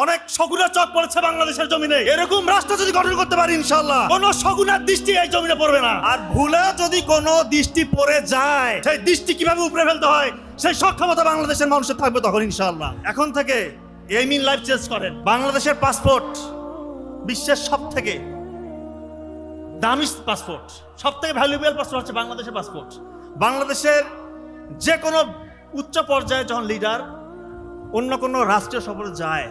অনেক শগুনের চোখ পড়েছে বাংলাদেশের জমিনে। এরকম রাষ্ট্র যদি গঠন করতে পারি ইনশাআল্লাহ, কোন শগুনের দৃষ্টি এই জমিনে পড়বে না। আর ভুলে যদি কোনো দৃষ্টি পড়ে যায়, সেই দৃষ্টি কিভাবে উপরে ফেলতে হয় সেই সক্ষমতা বাংলাদেশের মানুষের থাকবে তখন ইনশাআল্লাহ। এখন থেকে এই মিন লাইফ চেঞ্জ করেন। বাংলাদেশের পাসপোর্ট বিশ্বের সব থেকে দামি পাসপোর্ট, সব থেকে ভ্যালুয়েবল পাসপোর্ট হচ্ছে বাংলাদেশের পাসপোর্ট। বাংলাদেশের যে কোনো উচ্চ পর্যায়ে যখন লিডার অন্য কোনো রাষ্ট্রীয় সফরে যায়,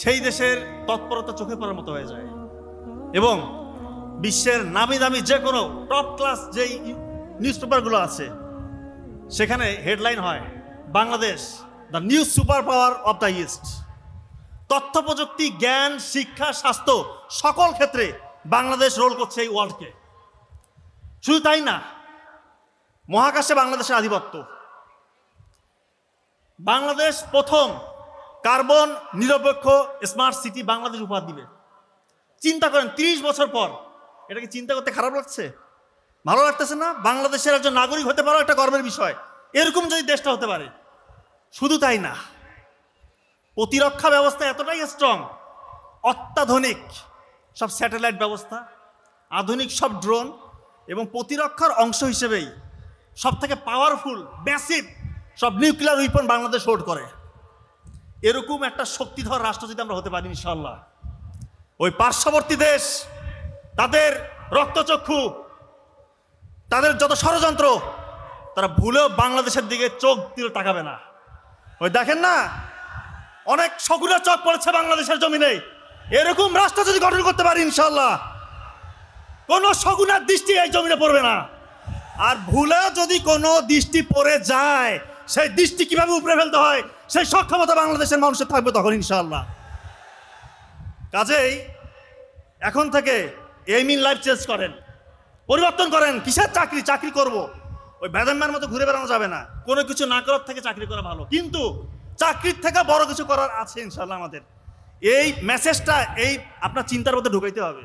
সেই দেশের তৎপরতা চোখে পড়ার মতো হয়ে যায়। এবং বিশ্বের নামি দামি যে কোনো টপ ক্লাস যেই নিউজ পেপারগুলো আছে, সেখানে হেডলাইন হয় Bangladesh the new super power of the east. তথ্য প্রযুক্তি, জ্ঞান, শিক্ষা, স্বাস্থ্য সকল ক্ষেত্রে বাংলাদেশ রোল করছে এই ওয়ার্ল্ডকে। শুধু তাই না, মহাকাশে বাংলাদেশের আধিপত্য। বাংলাদেশ প্রথম কার্বন নিরপেক্ষ স্মার্ট সিটি বাংলাদেশ উপহার দিবে। চিন্তা করেন, 30 বছর পর এটাকে চিন্তা করতে খারাপ লাগছে? ভালো লাগতেছে না? বাংলাদেশের একজন নাগরিক হতে পারো একটা গর্বের বিষয়। এরকম যদি দেশটা হতে পারে। শুধু তাই না, প্রতিরক্ষা ব্যবস্থা এতটাই স্ট্রং, অত্যাধুনিক সব স্যাটেলাইট ব্যবস্থা, আধুনিক সব ড্রোন, এবং প্রতিরক্ষার অংশ হিসেবেই সব থেকে পাওয়ারফুল ম্যাসিভ সব নিউক্লিয়ার উইপন বাংলাদেশ হোল্ড করে। এরকম একটা শক্তিধর রাষ্ট্র যদি আমরা হতে পারি ইনশাআল্লাহ, ওই পার্শ্ববর্তী দেশ তাদের রক্তচক্ষু, তাদের যত ষড়যন্ত্র, তারা ভুলেও বাংলাদেশের দিকে চোখ দিয়ে তাকাবে না। ওই দেখেন না, অনেক শগুনের চোখ পড়েছে বাংলাদেশের জমিনে। এরকম রাষ্ট্র যদি গঠন করতে পারি ইনশাআল্লাহ, কোন শগুনের দৃষ্টি এই জমিনে পড়বে না। আর ভুলে যদি কোনো দৃষ্টি পড়ে যায়, সেই দৃষ্টি কিভাবে উপরে ফেলতে হয় সেই সক্ষমতা বাংলাদেশের মানুষের থাকবে তখন ইনশাআল্লাহ। কাজেই এখন থেকে এই মিন লাইফ চেঞ্জ করেন, পরিবর্তন করেন। কিসের চাকরি? চাকরি করব, ওই বেদম্যার মতো ঘুরে বেড়ানো যাবে না। কোনো কিছু না করার থেকে চাকরি করা ভালো, কিন্তু চাকরির থেকে বড় কিছু করার আছে ইনশাআল্লাহ আমাদের। এই মেসেজটা এই আপনার চিন্তার মধ্যে ঢুকাইতে হবে।